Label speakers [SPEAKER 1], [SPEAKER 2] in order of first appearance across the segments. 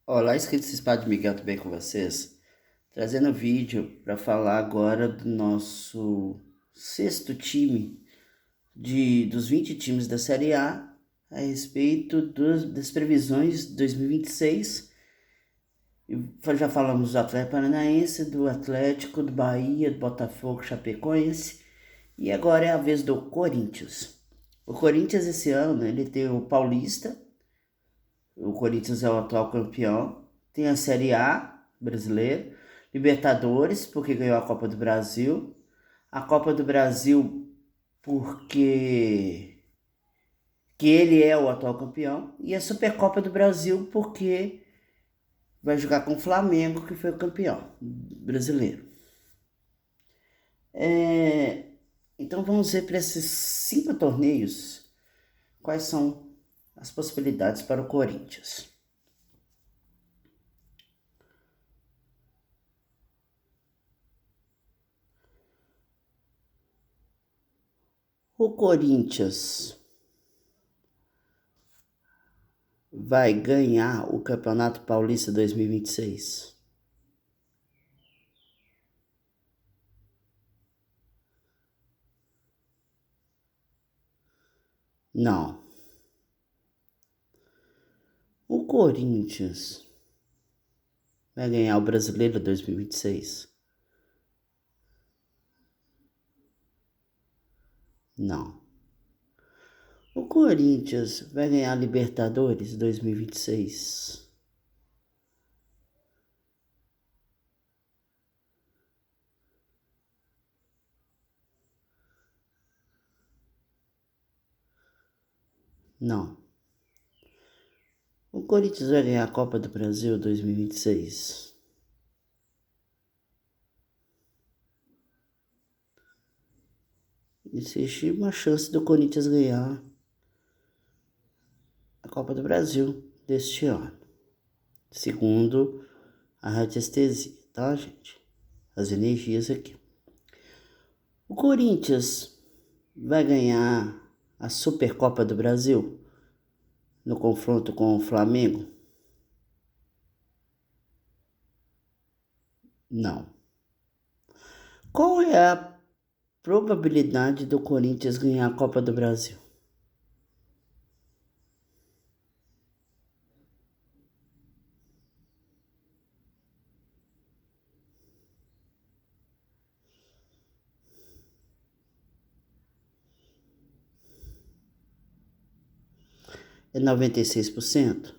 [SPEAKER 1] Olá, inscritos Espada Miguel, tudo bem com vocês? Trazendo vídeo para falar agora do nosso sexto time dos 20 times da Série A respeito das previsões de 2026. Já falamos do Atlético Paranaense, do Atlético, do Bahia, do Botafogo, Chapecoense e agora é a vez do Corinthians. O Corinthians esse ano ele tem o Paulista. O Corinthians é o atual campeão. Tem a Série A brasileira, Libertadores, porque ganhou a Copa do Brasil. A Copa do Brasil, porque que ele é o atual campeão. E a Supercopa do Brasil, porque vai jogar com o Flamengo, que foi o campeão brasileiro. Então vamos ver para esses 5 torneios quais são as possibilidades para o Corinthians. O Corinthians vai ganhar o Campeonato Paulista 2026? Não. O Corinthians vai ganhar o Brasileiro 2026? Não. O Corinthians vai ganhar a Libertadores 2026? Não. O Corinthians vai ganhar a Copa do Brasil 2026? Existe uma chance do Corinthians ganhar a Copa do Brasil deste ano, segundo a radiestesia, tá, gente? As energias aqui. O Corinthians vai ganhar a Supercopa do Brasil no confronto com o Flamengo? Não. Qual é a probabilidade do Corinthians ganhar a Copa do Brasil? É 96%?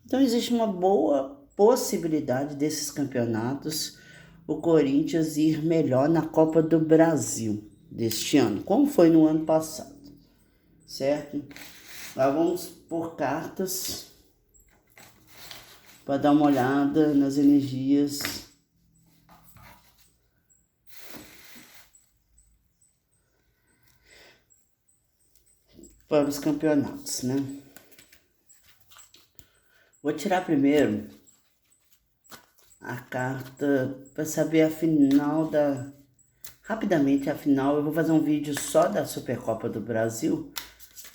[SPEAKER 1] Então existe uma boa possibilidade desses campeonatos o Corinthians ir melhor na Copa do Brasil deste ano, como foi no ano passado, certo? Lá vamos por cartas para dar uma olhada nas energias para os campeonatos, né? Vou tirar primeiro a carta para saber a final da... Rapidamente a final, eu vou fazer um vídeo só da Supercopa do Brasil,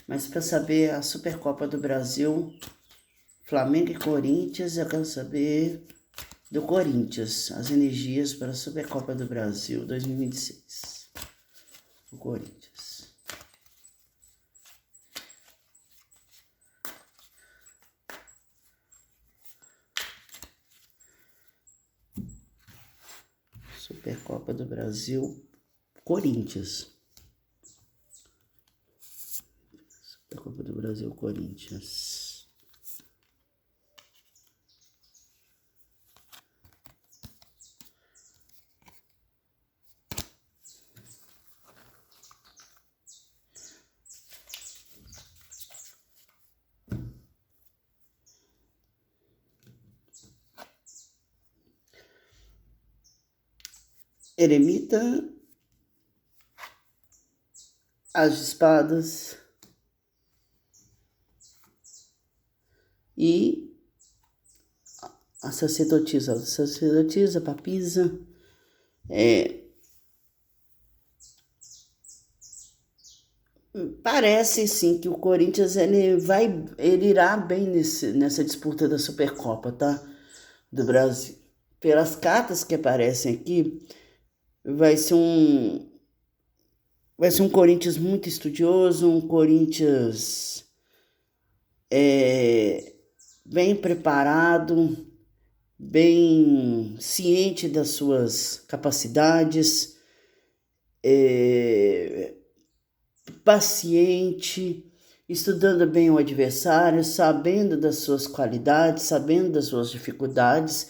[SPEAKER 1] mas para saber a Supercopa do Brasil, Flamengo e Corinthians, eu quero saber do Corinthians, as energias para a Supercopa do Brasil 2026. O Corinthians. Supercopa do Brasil, Corinthians. Supercopa do Brasil, Corinthians. Eremita, as de espadas e a sacerdotisa, papisa, parece sim que o Corinthians ele irá bem nessa disputa da Supercopa, tá? Do Brasil. Pelas cartas que aparecem aqui, vai ser um vai ser um Corinthians muito estudioso, um Corinthians é, bem preparado, bem ciente das suas capacidades, é, paciente, estudando bem o adversário, sabendo das suas qualidades, sabendo das suas dificuldades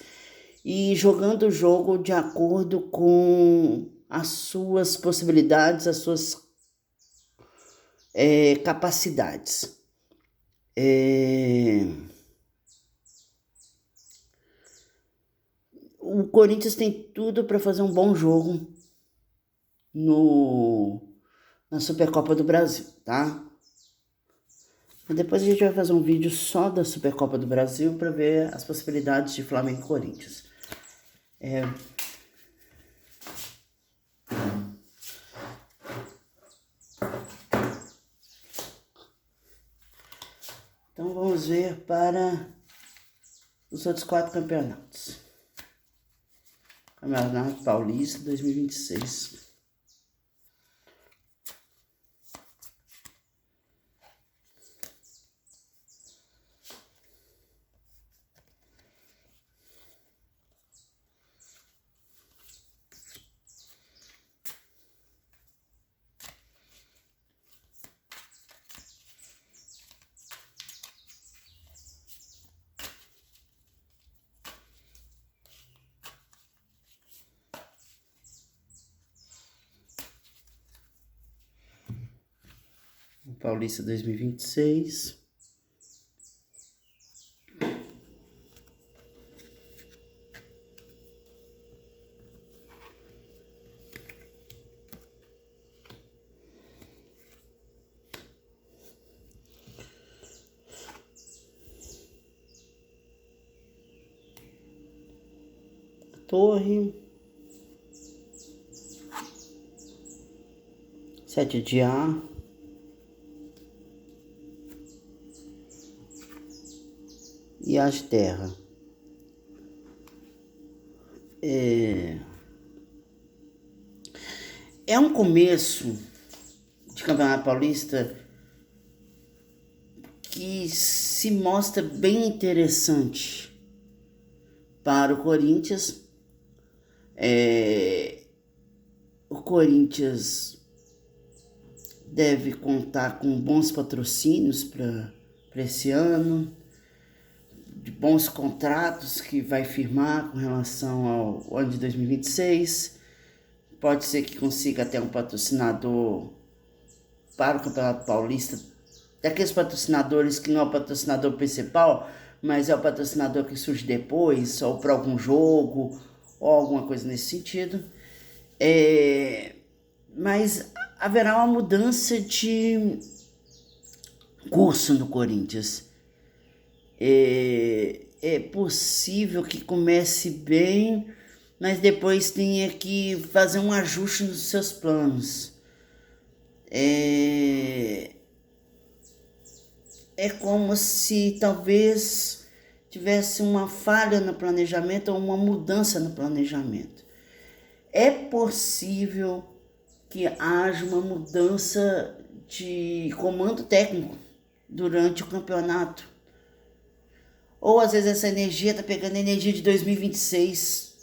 [SPEAKER 1] e jogando o jogo de acordo com as suas possibilidades, as suas capacidades. O Corinthians tem tudo para fazer um bom jogo na Supercopa do Brasil, tá? E depois a gente vai fazer um vídeo só da Supercopa do Brasil para ver as possibilidades de Flamengo e Corinthians. Então vamos ver para os outros 4 campeonatos. Campeonato Paulista 2026. Paulista 2026. Torre. 7 de A. E as terra. É um começo de Campeonato Paulista que se mostra bem interessante para o Corinthians. O Corinthians deve contar com bons patrocínios para esse ano, de bons contratos que vai firmar com relação ao ano de 2026. Pode ser que consiga até um patrocinador para o Campeonato Paulista, daqueles patrocinadores que não é o patrocinador principal, mas é o patrocinador que surge depois, ou para algum jogo, ou alguma coisa nesse sentido. Mas haverá uma mudança de curso no Corinthians. É possível que comece bem, mas depois tenha que fazer um ajuste nos seus planos. É como se talvez tivesse uma falha no planejamento ou uma mudança no planejamento. É possível que haja uma mudança de comando técnico durante o campeonato. Ou às vezes essa energia está pegando a energia de 2026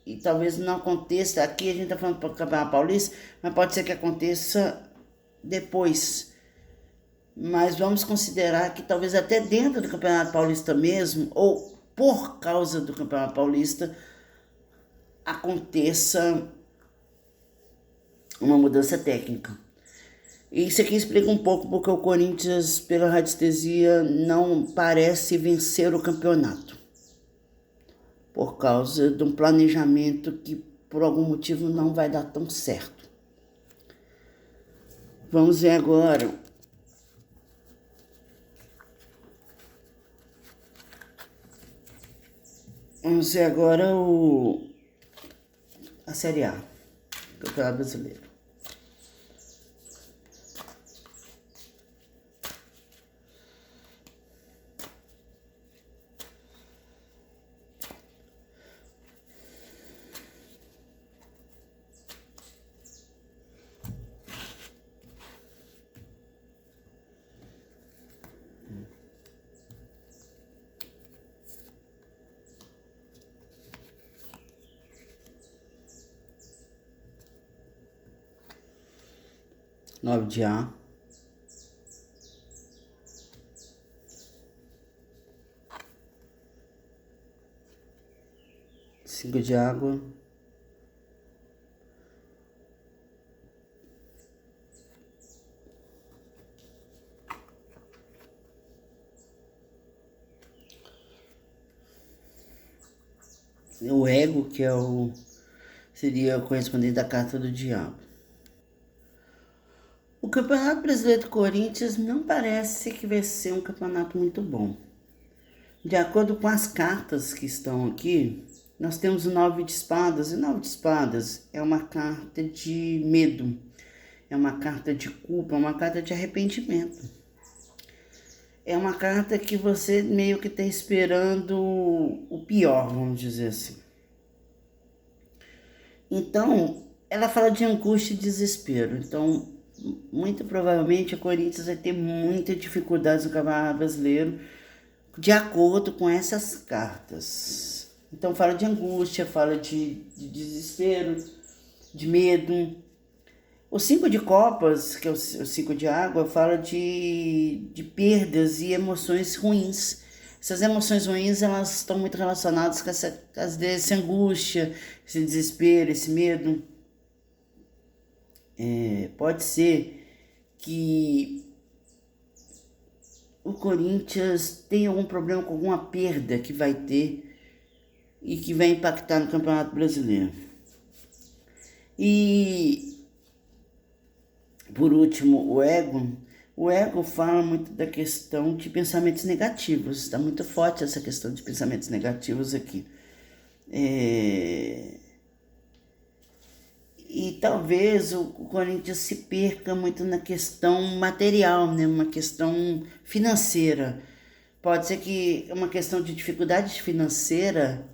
[SPEAKER 1] e talvez não aconteça. Aqui a gente está falando para o Campeonato Paulista, mas pode ser que aconteça depois. Mas vamos considerar que talvez até dentro do Campeonato Paulista mesmo, ou por causa do Campeonato Paulista, aconteça uma mudança técnica. E isso aqui explica um pouco porque o Corinthians, pela radiestesia, não parece vencer o campeonato. Por causa de um planejamento que, por algum motivo, não vai dar tão certo. Vamos ver agora a Série A, Campeonato Brasileiro. 9 de ar. 5 de água. O ego, que seria o correspondente da carta do diabo. O Campeonato Brasileiro do Corinthians não parece que vai ser um campeonato muito bom. De acordo com as cartas que estão aqui, nós temos o 9 de espadas, e o 9 de espadas é uma carta de medo, é uma carta de culpa, é uma carta de arrependimento. É uma carta que você meio que está esperando o pior, vamos dizer assim. Então, ela fala de angústia e desespero. Então, muito provavelmente o Corinthians vai ter muita dificuldade no Campeonato Brasileiro, de acordo com essas cartas. Então, fala de angústia, fala de desespero, de medo. O 5 de copas, que é o 5 de água, fala de perdas e emoções ruins. Essas emoções ruins, elas estão muito relacionadas com essa angústia, esse desespero, esse medo. Pode ser que o Corinthians tenha algum problema com alguma perda que vai ter e que vai impactar no Campeonato Brasileiro. E, por último, o ego. O ego fala muito da questão de pensamentos negativos. Está muito forte essa questão de pensamentos negativos aqui. E talvez o Corinthians se perca muito na questão material, né? Uma questão financeira. Pode ser que uma questão de dificuldade financeira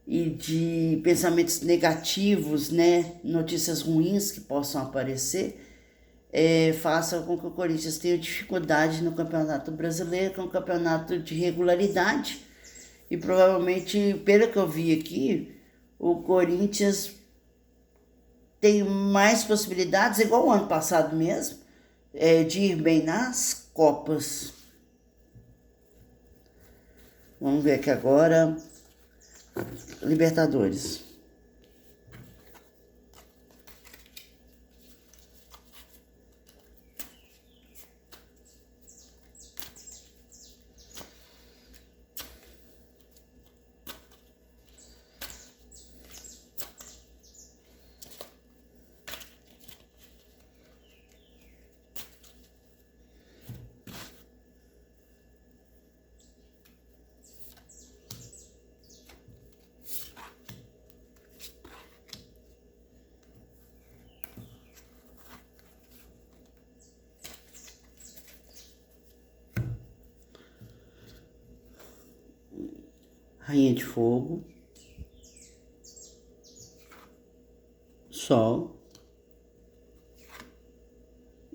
[SPEAKER 1] e de pensamentos negativos, né? Notícias ruins que possam aparecer, faça com que o Corinthians tenha dificuldade no Campeonato Brasileiro, que é um campeonato de regularidade. E provavelmente, pelo que eu vi aqui, o Corinthians tem mais possibilidades, igual o ano passado mesmo, de ir bem nas Copas. Vamos ver aqui agora. Libertadores. Rainha de Fogo, Sol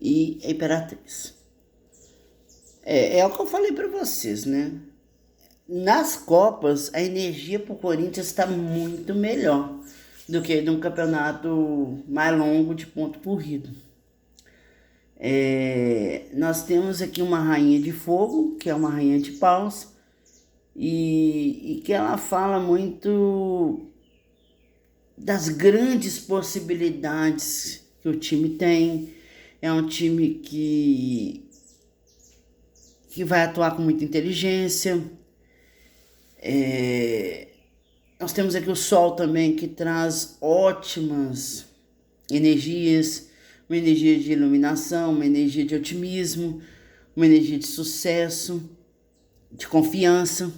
[SPEAKER 1] e Imperatriz. É o que eu falei para vocês, né? Nas Copas, a energia pro Corinthians está muito melhor do que num campeonato mais longo de ponto corrido. Nós temos aqui uma rainha de fogo, que é uma rainha de paus, e que ela fala muito das grandes possibilidades que o time tem. É um time que vai atuar com muita inteligência. Nós temos aqui o Sol também, que traz ótimas energias, uma energia de iluminação, uma energia de otimismo, uma energia de sucesso, de confiança.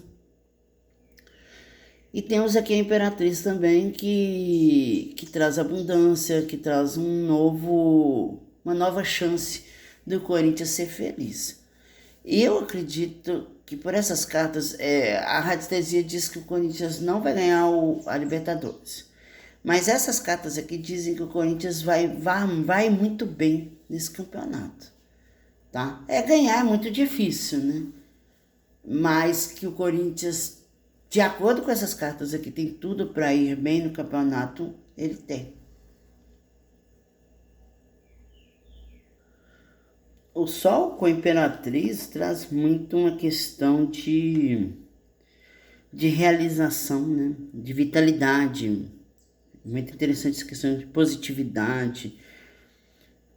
[SPEAKER 1] E temos aqui a Imperatriz também, que traz abundância, que traz uma nova chance do Corinthians ser feliz. Eu acredito que por essas cartas, a radiestesia diz que o Corinthians não vai ganhar a Libertadores. Mas essas cartas aqui dizem que o Corinthians vai muito bem nesse campeonato. Tá? Ganhar é muito difícil, né? Mas que o Corinthians, de acordo com essas cartas aqui, tem tudo para ir bem no campeonato, ele tem. o Sol com a Imperatriz traz muito uma questão de realização, né? De vitalidade. Muito interessante essa questão de positividade,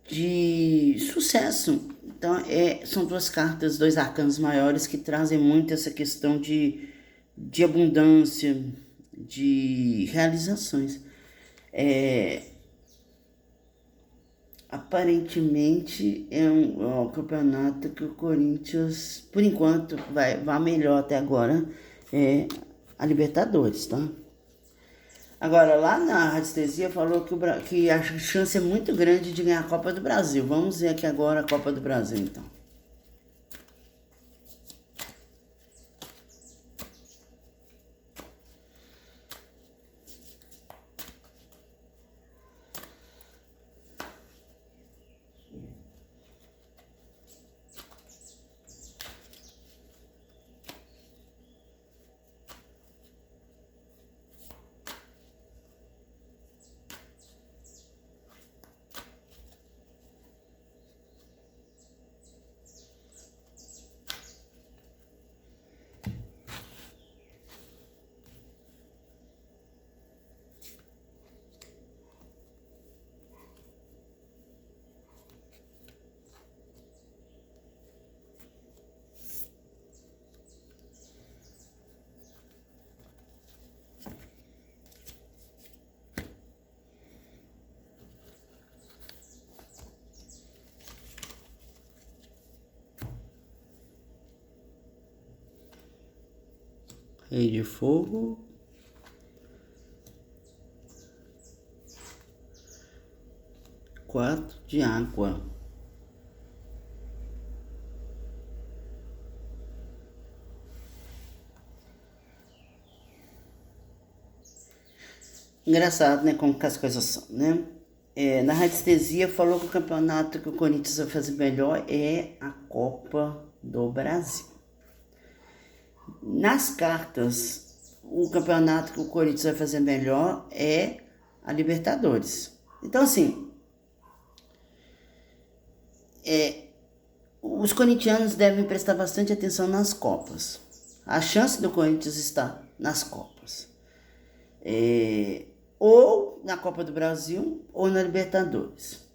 [SPEAKER 1] de sucesso. Então, são duas cartas, dois arcanos maiores que trazem muito essa questão de abundância, de realizações. Aparentemente é um campeonato que o Corinthians, por enquanto, vai melhor até agora, é a Libertadores, tá? Agora, lá na radiestesia falou que a chance é muito grande de ganhar a Copa do Brasil. Vamos ver aqui agora a Copa do Brasil, então. Rei de fogo. Quatro de água. Engraçado, né? Como que as coisas são, né? Na radiestesia falou que o campeonato que o Corinthians vai fazer melhor é a Copa do Brasil. Nas cartas, o campeonato que o Corinthians vai fazer melhor é a Libertadores. Então, assim, os corintianos devem prestar bastante atenção nas Copas. A chance do Corinthians está nas Copas. Ou na Copa do Brasil ou na Libertadores.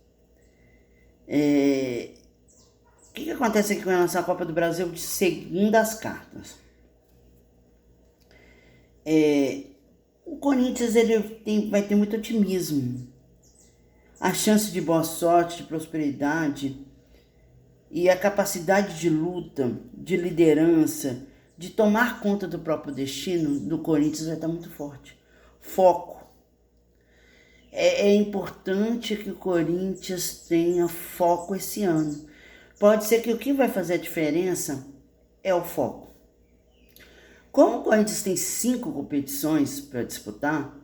[SPEAKER 1] O que acontece aqui com relação à Copa do Brasil segundo as cartas? O Corinthians vai ter muito otimismo. A chance de boa sorte, de prosperidade e a capacidade de luta, de liderança, de tomar conta do próprio destino do Corinthians vai estar muito forte. Foco. É importante que o Corinthians tenha foco esse ano. Pode ser que o que vai fazer a diferença é o foco. Como o Corinthians tem 5 competições para disputar,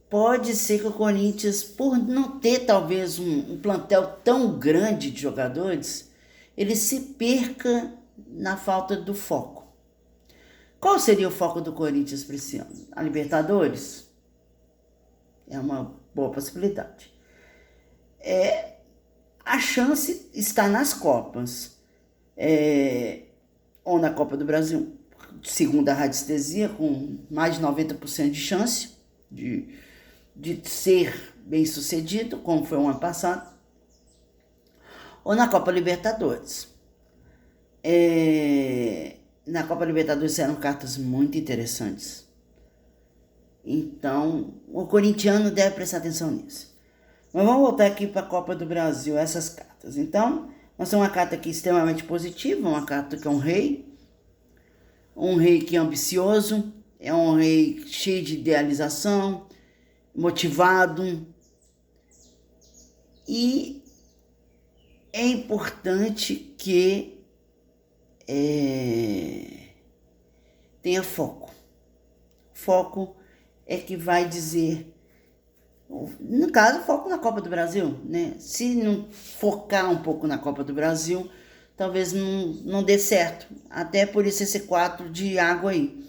[SPEAKER 1] pode ser que o Corinthians, por não ter talvez um plantel tão grande de jogadores, ele se perca na falta do foco. Qual seria o foco do Corinthians para esse ano? A Libertadores? É uma boa possibilidade. A chance está nas Copas. Ou na Copa do Brasil, segundo a radiestesia, com mais de 90% de chance de ser bem sucedido, como foi o ano passado, ou na Copa Libertadores. Na Copa Libertadores eram cartas muito interessantes. Então, o corintiano deve prestar atenção nisso. Mas vamos voltar aqui para a Copa do Brasil, essas cartas. Então, nós temos uma carta aqui extremamente positiva, uma carta que é um rei que é ambicioso, é um rei cheio de idealização, motivado. E é importante que tenha foco. Foco é que vai dizer, no caso, foco na Copa do Brasil, né? Se não focar um pouco na Copa do Brasil, talvez não dê certo. Até por isso esse 4 de água aí.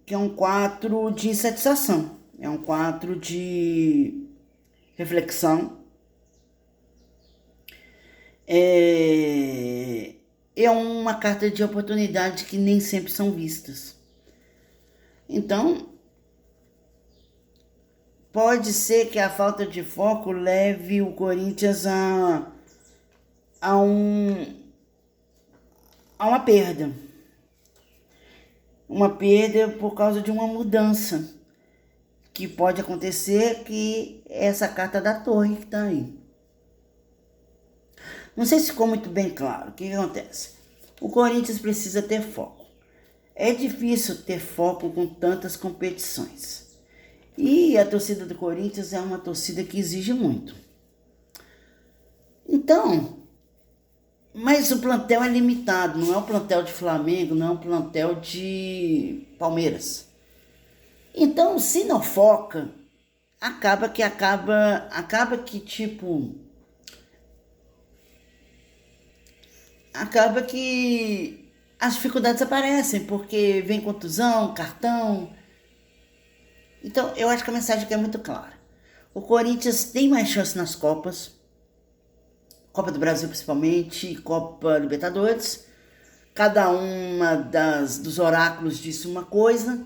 [SPEAKER 1] Que é um 4 de insatisfação. É um 4 de reflexão. é, é uma carta de oportunidade que nem sempre são vistas. Então, pode ser que a falta de foco leve o Corinthians a, um, a uma perda. Uma perda por causa de uma mudança que pode acontecer, que é essa carta da torre que está aí. Não sei se ficou muito bem claro. O que acontece? O Corinthians precisa ter foco. É difícil ter foco com tantas competições. E a torcida do Corinthians é uma torcida que exige muito. Então, mas o plantel é limitado, não é o plantel de Flamengo, não é o plantel de Palmeiras. Então, se não foca, acaba que as dificuldades aparecem, porque vem contusão, cartão. Então, eu acho que a mensagem aqui é muito clara. O Corinthians tem mais chance nas Copas, Copa do Brasil principalmente, Copa Libertadores. Cada uma dos oráculos disse uma coisa,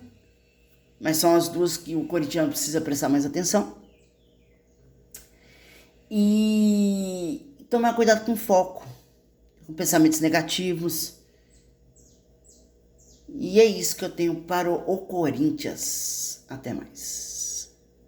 [SPEAKER 1] mas são as duas que o corintiano precisa prestar mais atenção. E tomar cuidado com foco, com pensamentos negativos. E é isso que eu tenho para o Corinthians. Até mais.